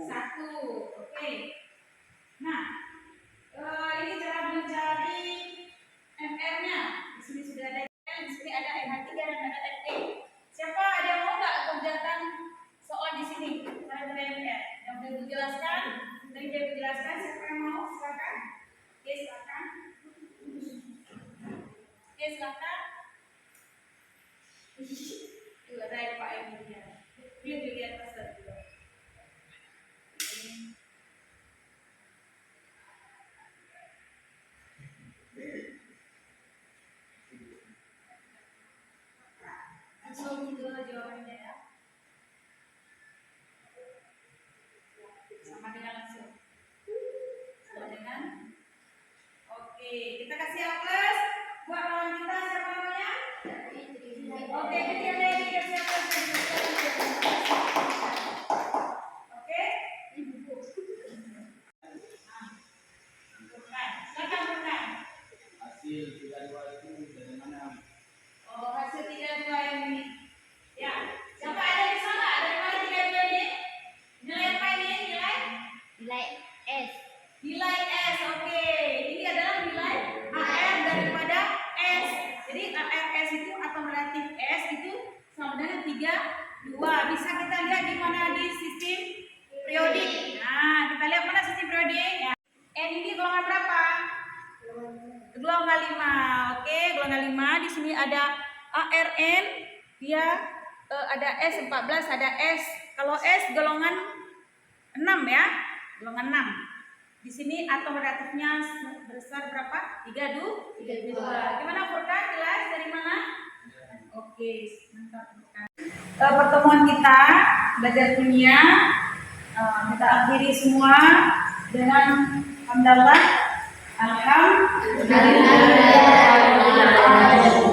1. Oke. Nah, ini cara mencari MR-nya. Di sini sudah ada L, di sini ada NH3 dan ada NE. Siapa ada yang mau nggak kerjakan soal di sini? Cara MR. Yang boleh dijelaskan? Dari dia menjelaskan, siapa yang mau? Silakan. Oke, silakan. Oke, silakan. Tuh ada yang Pak Emilia. Boleh dilihat pesan juga. Langsung ke jawabannya ya. Sama dengan langsung. Sama dengan. Oke, kita kasih aplaus buat lawan kita. Siapa namanya? Oke, kita lihat siapa. Oke. Silakan bukan. Hasil 32 itu dari mana? Oh, hasil 32 yang ini. Ya, siapa ada di sana? Dari mana 32 ini? Nilai apa ini? Nilai S. Nilai S. Oke. Ini adalah nilai AR daripada S. Jadi ARS itu atau relatif S itu sama dengan 32. Bisa kita lihat di mana di sistem periodik. Nah, kita lihat mana sistem periodik ya. N ini golongan berapa? Golongan 5. Oke, golongan 5. Di sini ada ARN, dia ada S14, ada S. Kalau S golongan 6 ya. Golongan 6. Di sini atom reaktifnya besar berapa? 32. Gimana Furkan? Jelas dari mana? Oke, mantap Furkan. Pertemuan kita belajar kimia kita akhiri semua dengan hamdalah. Alhamdulillah.